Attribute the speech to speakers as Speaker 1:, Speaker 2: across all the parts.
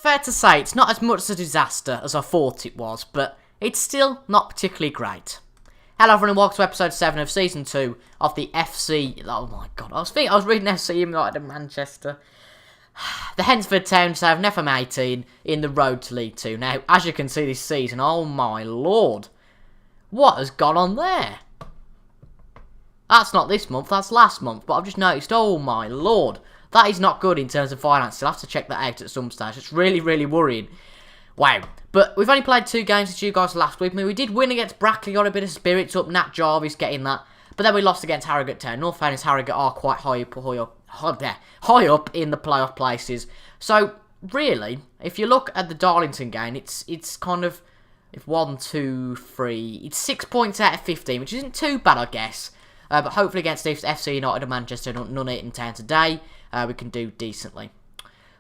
Speaker 1: fair to say it's not as much a disaster as I thought it was, but it's still not particularly great. Hello everyone and welcome to episode 7 of season 2 of the FC... Oh my god, I was reading FC United in Manchester. The Hednesford Town have an FM18 in the road to League 2. Now, as you can see this season, oh my lord. What has gone on there? That's not this month, that's last month, but I've just noticed, oh my lord. That is not good in terms of finance. I'll have to check that out at some stage. It's really, really worrying. Wow. But we've only played 2 games since you guys last week. I mean, we did win against Brackley, got a bit of spirits up. Nat Jarvis getting that. But then we lost against Harrogate Town. North fairness, Harrogate are quite high up in the playoff places. So, really, if you look at the Darlington game, it's kind of... If 1, 2, 3... It's 6 points out of 15, which isn't too bad, I guess. But hopefully against FC United and Manchester and Nuneaton Town today, we can do decently.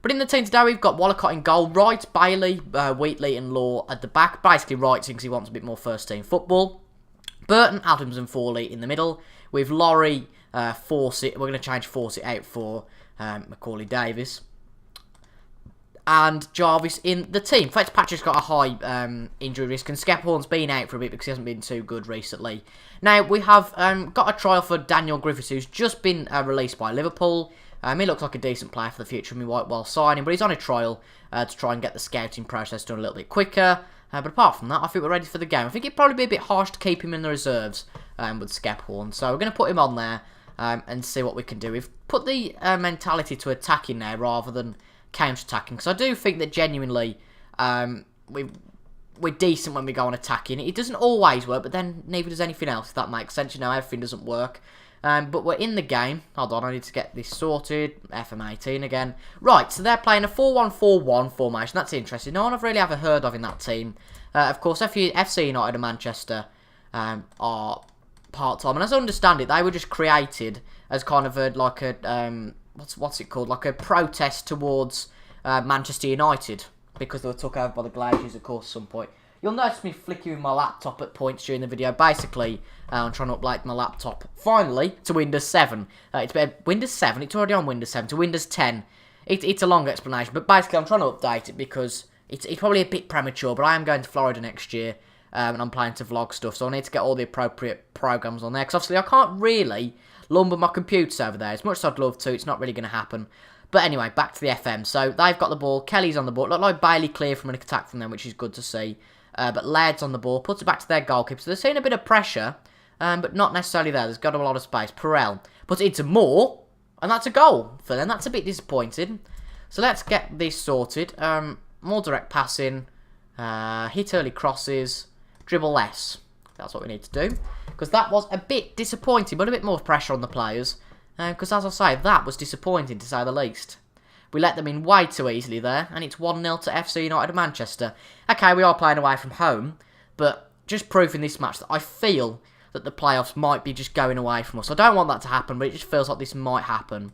Speaker 1: But in the team today, we've got Wallacott in goal. Wright, Bailey, Wheatley and Law at the back. Basically Wright because he wants a bit more first-team football. Burton, Adams and Forley in the middle. With Laurie, Fawcett. We're going to change Fawcett out for Macaulay Davis. And Jarvis in the team. Fitzpatrick's got a high injury risk, and Skephorn's been out for a bit because he hasn't been too good recently. Now, we have got a trial for Daniel Griffiths, who's just been released by Liverpool. He looks like a decent player for the future, and we might well sign him, but he's on a trial to try and get the scouting process done a little bit quicker. But apart from that, I think we're ready for the game. I think it'd probably be a bit harsh to keep him in the reserves with Skephorn, so we're going to put him on there and see what we can do. We've put the mentality to attacking now rather than counter-attacking, because I do think that genuinely we're decent when we go on attacking. It doesn't always work, but then neither does anything else, if that makes sense. You know, everything doesn't work. But we're in the game. Hold on, I need to get this sorted. FM18 again. Right, so they're playing a 4-1-4-1 formation. That's interesting. No one I've really ever heard of in that team. Of course, FC United and Manchester are part-time. And as I understand it, they were just created as kind of what's it called? Like a protest towards Manchester United, because they were took over by the Glazers, of course, at some point. You'll notice me flicking my laptop at points during the video. Basically, I'm trying to update my laptop, finally, to Windows 7. It's been Windows 7, it's already on Windows 7, to Windows 10. It's a long explanation, but basically I'm trying to update it because it's probably a bit premature, but I am going to Florida next year, and I'm planning to vlog stuff, so I need to get all the appropriate programs on there, because obviously I can't really lumber my computers over there. As much as I'd love to, it's not really going to happen. But anyway, back to the FM. So they've got the ball. Kelly's on the ball. Look like Bailey clear from an attack from them, which is good to see. But Laird's on the ball. Puts it back to their goalkeeper. So they're seeing a bit of pressure, but not necessarily there. There's got a lot of space. Perel puts it into Moore, and that's a goal for them. That's a bit disappointing. So let's get this sorted. More direct passing. Hit early crosses. Dribble less. That's what we need to do. Because that was a bit disappointing, but a bit more pressure on the players. Because, as I say, that was disappointing, to say the least. We let them in way too easily there, and it's 1-0 to FC United of Manchester. Okay, we are playing away from home, but just proof in this match that I feel that the playoffs might be just going away from us. I don't want that to happen, but it just feels like this might happen,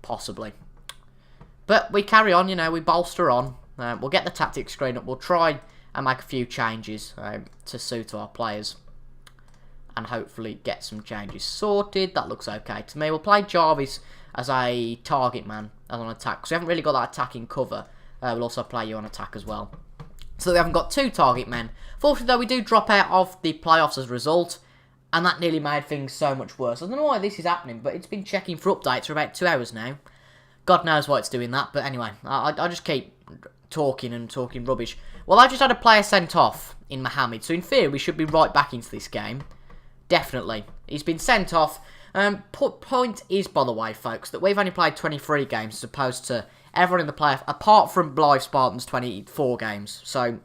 Speaker 1: possibly. But we carry on, you know, we bolster on. We'll get the tactics screen up. We'll try and make a few changes to suit our players. And hopefully get some changes sorted. That looks okay to me. We'll play Jarvis as a target man and on attack, because we haven't really got that attacking cover. We'll also play you on attack as well. So we haven't got 2 target men. Fortunately, though, we do drop out of the playoffs as a result, and that nearly made things so much worse. I don't know why this is happening, but it's been checking for updates for about 2 hours now. God knows why it's doing that, but anyway, I just keep talking and talking rubbish. Well, I just had a player sent off in Mohammed, so in theory we should be right back into this game. Definitely. He's been sent off. Point is, by the way, folks, that we've only played 23 games as opposed to everyone in the playoff, apart from Blythe Spartans, 24 games. So,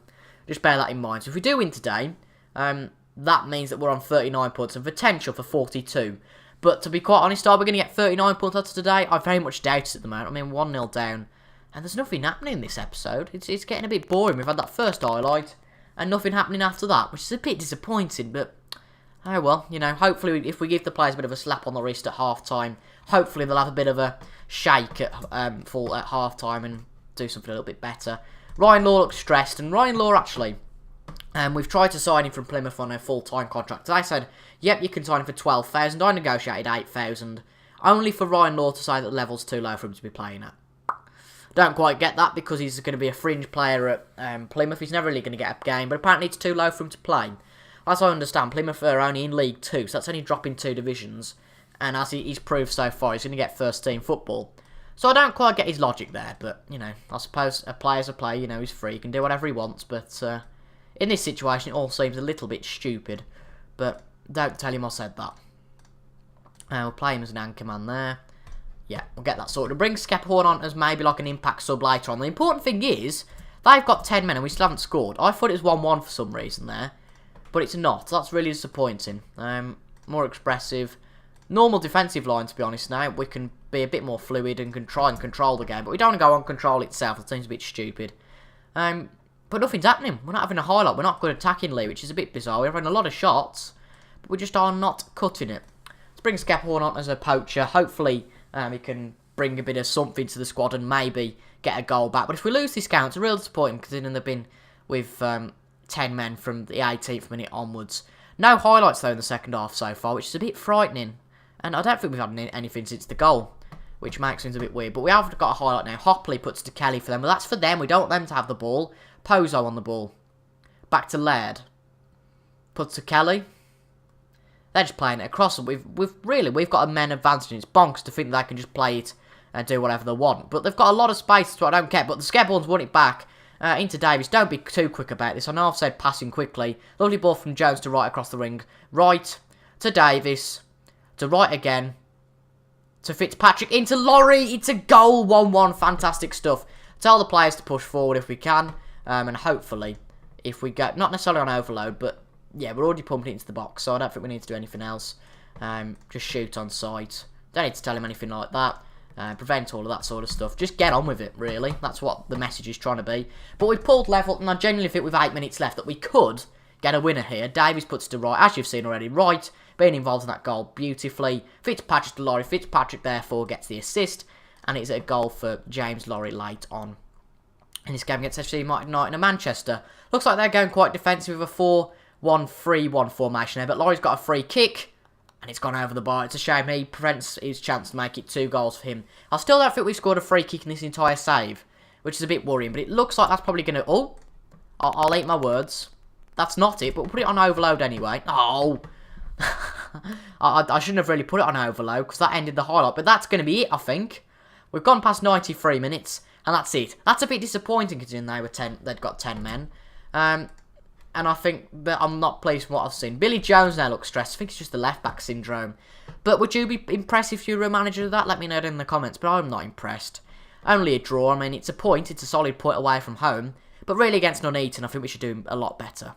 Speaker 1: just bear that in mind. So, if we do win today, that means that we're on 39 points and potential for 42. But to be quite honest, are we going to get 39 points out of today? I very much doubt it at the moment. I mean, 1-0 down. And there's nothing happening in this episode. It's getting a bit boring. We've had that first highlight and nothing happening after that, which is a bit disappointing, but... Oh well, you know, hopefully if we give the players a bit of a slap on the wrist at half-time, hopefully they'll have a bit of a shake at half-time and do something a little bit better. Ryan Law looks stressed, and Ryan Law actually, we've tried to sign him from Plymouth on a full-time contract. I said, yep, you can sign him for 12,000. I negotiated 8,000, only for Ryan Law to say that the level's too low for him to be playing at. Don't quite get that because he's going to be a fringe player at Plymouth. He's never really going to get a game, but apparently it's too low for him to play. As I understand, Plymouth are only in League 2, so that's only dropping 2 divisions. And as he's proved so far, he's going to get first team football. So I don't quite get his logic there, but, you know, I suppose a player's a player, you know, he's free, he can do whatever he wants, but in this situation it all seems a little bit stupid. But don't tell him I said that. We'll play him as an anchor man there. Yeah, we'll get that sorted. We'll bring Skephorn on as maybe like an impact sub later on. The important thing is, they've got 10 men and we still haven't scored. I thought it was 1-1 for some reason there, but it's not. That's really disappointing. More expressive. Normal defensive line, to be honest, now. We can be a bit more fluid and can try and control the game, but we don't want to go on control itself. It seems a bit stupid. But nothing's happening. We're not having a highlight. We're not good attackingly, which is a bit bizarre. We're having a lot of shots, but we just are not cutting it. Let's bring Skephorn on as a poacher. Hopefully, he can bring a bit of something to the squad and maybe get a goal back. But if we lose this count, it's a real disappointment considering they've been with 10 men from the 18th minute onwards. No highlights, though, in the second half so far, which is a bit frightening. And I don't think we've had anything since the goal, which makes things a bit weird. But we have got a highlight now. Hopley puts to Kelly for them. Well, that's for them. We don't want them to have the ball. Pozo on the ball. Back to Laird. Puts to Kelly. They're just playing it across. We've got a men advantage. It's bonkers to think they can just play it and do whatever they want. But they've got a lot of space, so I don't care. But the Skephorns won it back into Davies. Don't be too quick about this. I know I've said passing quickly. Lovely ball from Jones to right across the ring. Right to Davies. To right again. To Fitzpatrick. Into Laurie. It's a goal. 1-1. Fantastic stuff. Tell the players to push forward if we can. And hopefully, if we get, not necessarily on overload, but yeah, we're already pumping it into the box, so I don't think we need to do anything else. Just shoot on sight. Don't need to tell him anything like that. Prevent all of that sort of stuff. Just get on with it, really. That's what the message is trying to be. But we've pulled level, and I genuinely think with 8 minutes left that we could get a winner here. Davies puts to right, as you've seen already. Right, being involved in that goal beautifully. Fitzpatrick to Laurie. Fitzpatrick, therefore, gets the assist, and it's a goal for James Laurie late on in this game against FC United in Manchester. Looks like they're going quite defensive with a 4-1-3-1 formation there, but Laurie's got a free kick, and it's gone over the bar. It's a shame he prevents his chance to make it 2 goals for him. I still don't think we've scored a free kick in this entire save, which is a bit worrying, but it looks like that's probably going to... Oh, I'll eat my words. That's not it, but we'll put it on overload anyway. Oh, I shouldn't have really put it on overload, because that ended the highlight, but that's going to be it, I think. We've gone past 93 minutes, and that's it. That's a bit disappointing, considering they'd got 10 men. And I think that I'm not pleased with what I've seen. Billy Jones now looks stressed. I think it's just the left-back syndrome. But would you be impressed if you were a manager of that? Let me know in the comments. But I'm not impressed. Only a draw. I mean, it's a point. It's a solid point away from home. But really against Nuneaton, I think we should do a lot better.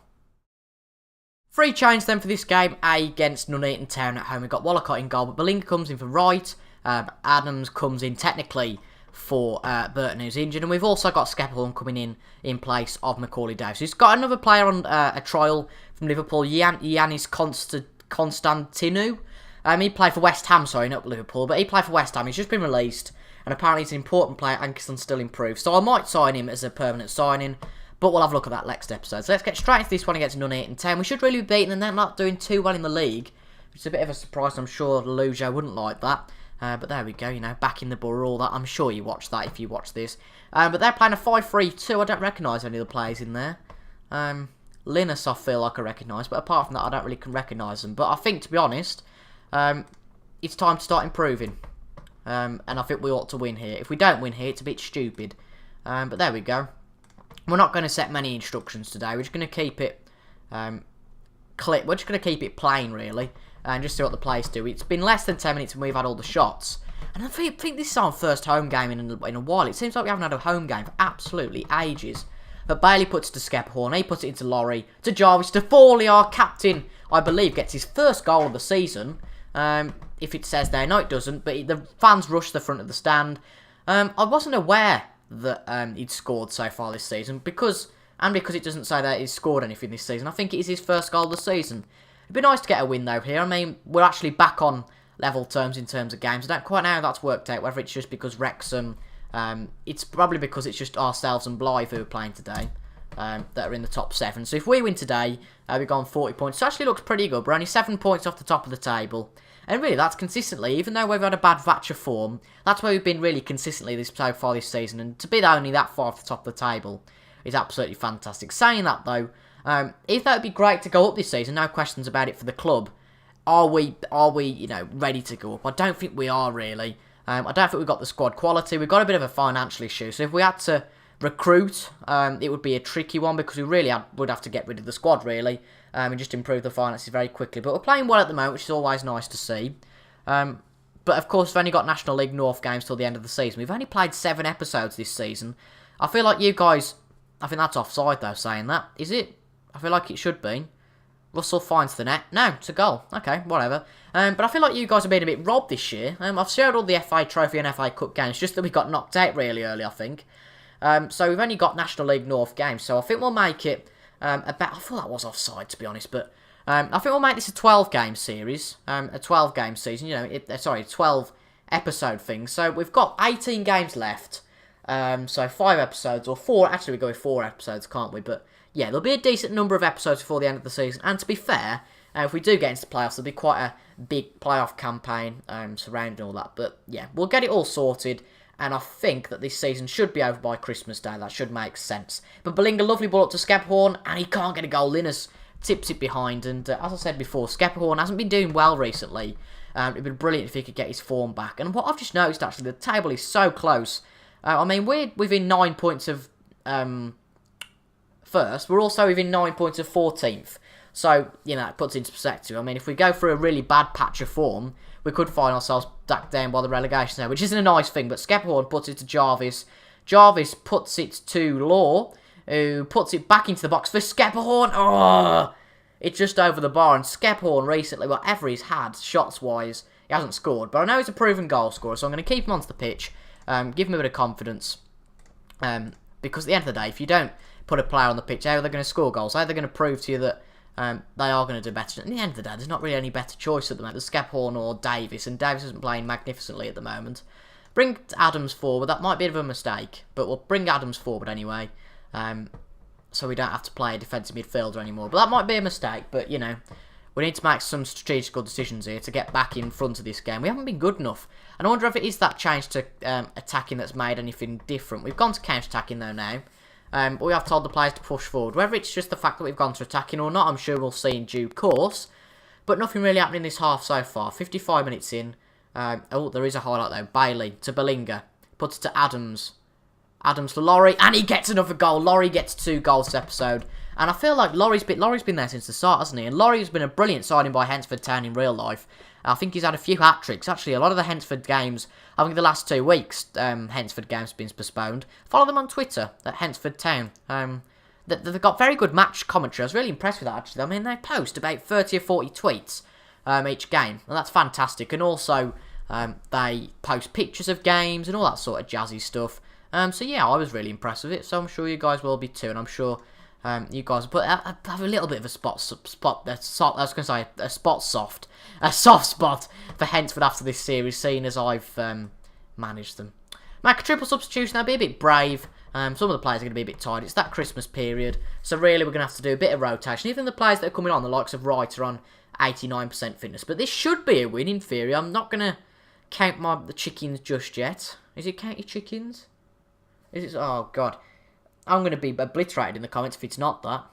Speaker 1: 3 change then for this game. Against Nuneaton Town at home. We've got Wallacott in goal. But Belinga comes in for right. Adams comes in technically for Burton, who's injured, and we've also got Skephorn coming in place of Macaulay Davis. He's got another player on a trial from Liverpool, Yannis Constantinou. He played for West Ham, sorry, not Liverpool, but he played for West Ham. He's just been released, and apparently he's an important player and can still improve. So I might sign him as a permanent signing, but we'll have a look at that next episode. So let's get straight into this one against Nuneaton Town. We should really be beating them. They're not doing too well in the league, which is a bit of a surprise. I'm sure Lujo wouldn't like that. But there we go, you know, back in the borough, all that. I'm sure you watched that if you watched this. But they're playing a 5-3-2. I don't recognise any of the players in there. Linus, I feel like I recognise, but apart from that, I don't really recognise them. But I think, to be honest, it's time to start improving. And I think we ought to win here. If we don't win here, it's a bit stupid. But there we go. We're not going to set many instructions today. We're just going to keep it we're just going to keep it plain, really. And just see what the players do. It's been less than 10 minutes and we've had all the shots. And I think this is our first home game in a while. It seems like we haven't had a home game for absolutely ages. But Bailey puts to Skephorn. He puts it into Laurie. To Jarvis. To Forley, our captain, I believe, gets his first goal of the season. If it says there. No, it doesn't. But the fans rush the front of the stand. I wasn't aware that he'd scored so far this season. Because it doesn't say that he's scored anything this season. I think it is his first goal of the season. It'd be nice to get a win, though, here. I mean, we're actually back on level terms in terms of games. I don't quite know how that's worked out, whether it's just because Wrexham... it's probably because it's just ourselves and Blythe who are playing today that are in the top 7. So if we win today, we've gone 40 points. It actually looks pretty good. We're only 7 points off the top of the table. And really, that's consistently, even though we've had a bad batch of form, that's where we've been really consistently so far this season. And to be only that far off the top of the table is absolutely fantastic. Saying that, though, if that would be great to go up this season, no questions about it for the club. Are we, ready to go up? I don't think we are, really. I don't think we've got the squad quality. We've got a bit of a financial issue. So if we had to recruit, it would be a tricky one because we really would have to get rid of the squad, really, and just improve the finances very quickly. But we're playing well at the moment, which is always nice to see. But of course, we've only got National League North games till the end of the season. We've only played 7 episodes this season. I feel like you guys... I think that's offside, though, saying that. Is it? I feel like it should be. Russell finds the net. No, it's a goal. Okay, whatever. But I feel like you guys have been a bit robbed this year. I've shared all the FA Trophy and FA Cup games, just that we got knocked out really early, I think. So we've only got National League North games, so I think we'll make it about... I thought that was offside, to be honest, but I think we'll make this a 12-game series, a 12-game season, 12-episode thing. So we've got 18 games left, so 5 episodes, or 4, actually we go with 4 episodes, can't we? But yeah, there'll be a decent number of episodes before the end of the season, and to be fair, if we do get into the playoffs, there'll be quite a big playoff campaign surrounding all that. But yeah, we'll get it all sorted, and I think that this season should be over by Christmas Day. That should make sense. But Bellinga, lovely ball up to Skephorn, and he can't get a goal in as tips it behind. And as I said before, Skephorn hasn't been doing well recently. It'd be brilliant if he could get his form back. And what I've just noticed, actually, the table is so close. We're within 9 points of first. We're also within 9 points of 14th. So, it puts it into perspective. If we go through a really bad patch of form, we could find ourselves back down by the relegation zone, which isn't a nice thing. But Skephorn puts it to Jarvis. Jarvis puts it to Law, who puts it back into the box for Skephorn. Oh! It's just over the bar. And Skephorn recently, whatever he's had, shots-wise, he hasn't scored. But I know he's a proven goal scorer, so I'm going to keep him onto the pitch. Give him a bit of confidence. Because at the end of the day, if you don't put a player on the pitch, how are they going to score goals? How are they going to prove to you that they are going to do better? At the end of the day, there's not really any better choice at the moment. There's Skephorn or Davis, and Davis isn't playing magnificently at the moment. Bring Adams forward. That might be a bit of a mistake, but we'll bring Adams forward anyway, so we don't have to play a defensive midfielder anymore. But that might be a mistake, but, we need to make some strategical decisions here to get back in front of this game. We haven't been good enough, and I wonder if it is that change to attacking that's made anything different. We've gone to counter-attacking, though, now. But we have told the players to push forward. Whether it's just the fact that we've gone to attacking or not, I'm sure we'll see in due course. But nothing really happening this half so far. 55 minutes in. There is a highlight though. Bailey to Bellinga. Puts it to Adams. Adams to Laurie. And he gets another goal. Laurie gets 2 goals this episode. And I feel like Laurie's been there since the start, hasn't he? And Laurie's been a brilliant signing by Hednesford Town in real life. I think he's had a few hat-tricks. Actually, a lot of the Hednesford games, I think the last 2 weeks, Hednesford games have been postponed. Follow them on Twitter, at Hednesford Town. They've got very good match commentary. I was really impressed with that, actually. They post about 30 or 40 tweets each game, and that's fantastic. And also, they post pictures of games and all that sort of jazzy stuff. So yeah, I was really impressed with it, so I'm sure you guys will be too, and I'm sure you guys will have a little bit of a soft spot for Hednesford after this series, seeing as I've managed them. Make a triple substitution, they'll be a bit brave. Some of the players are going to be a bit tired. It's that Christmas period, so really we're going to have to do a bit of rotation. Even the players that are coming on, the likes of Wright, are on 89% fitness. But this should be a win in theory. I'm not going to count the chickens just yet. Is it count your chickens? Is it? Oh, God. I'm going to be obliterated in the comments if it's not that.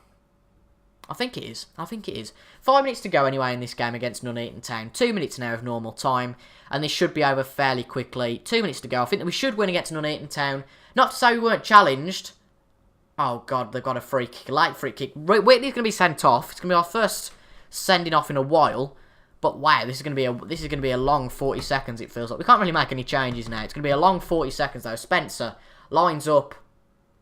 Speaker 1: I think it is. 5 minutes to go anyway in this game against Nuneaton Town. 2 minutes now of normal time. And this should be over fairly quickly. 2 minutes to go. I think that we should win against Nuneaton Town. Not to say we weren't challenged. Oh, God, they've got a free kick. A late free kick. Whitney's going to be sent off. It's going to be our first sending off in a while. But wow, this is going to be a long 40 seconds, it feels like. We can't really make any changes now. It's going to be a long 40 seconds, though. Spencer lines up.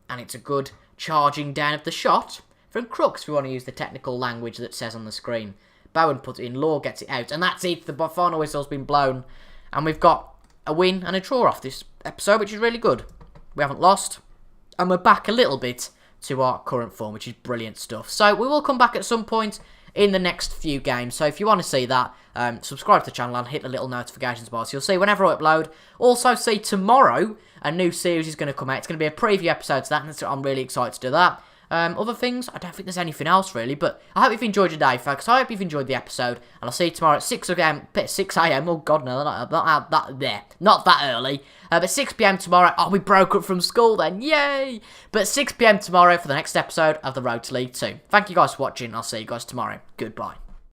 Speaker 1: And it's a good charging down of the shot from Crooks, if we want to use the technical language that says on the screen. Bowen puts it in, Law gets it out, and that's it. The final whistle's been blown, and we've got a win and a draw off this episode, which is really good. We haven't lost, and we're back a little bit to our current form, which is brilliant stuff. So we will come back at some point in the next few games. So if you want to see that, subscribe to the channel and hit the little notifications bar so you'll see whenever I upload. Also see tomorrow a new series is going to come out. It's going to be a preview episode to that, and I'm really excited to do that. Other things, I don't think there's anything else really, but I hope you've enjoyed your day, folks. I hope you've enjoyed the episode, and I'll see you tomorrow at 6 a.m. Oh God, no, not that early. But 6 p.m. tomorrow. Oh, we broke up from school then, yay! But 6 p.m. tomorrow for the next episode of the Road to League 2. Thank you guys for watching. I'll see you guys tomorrow. Goodbye.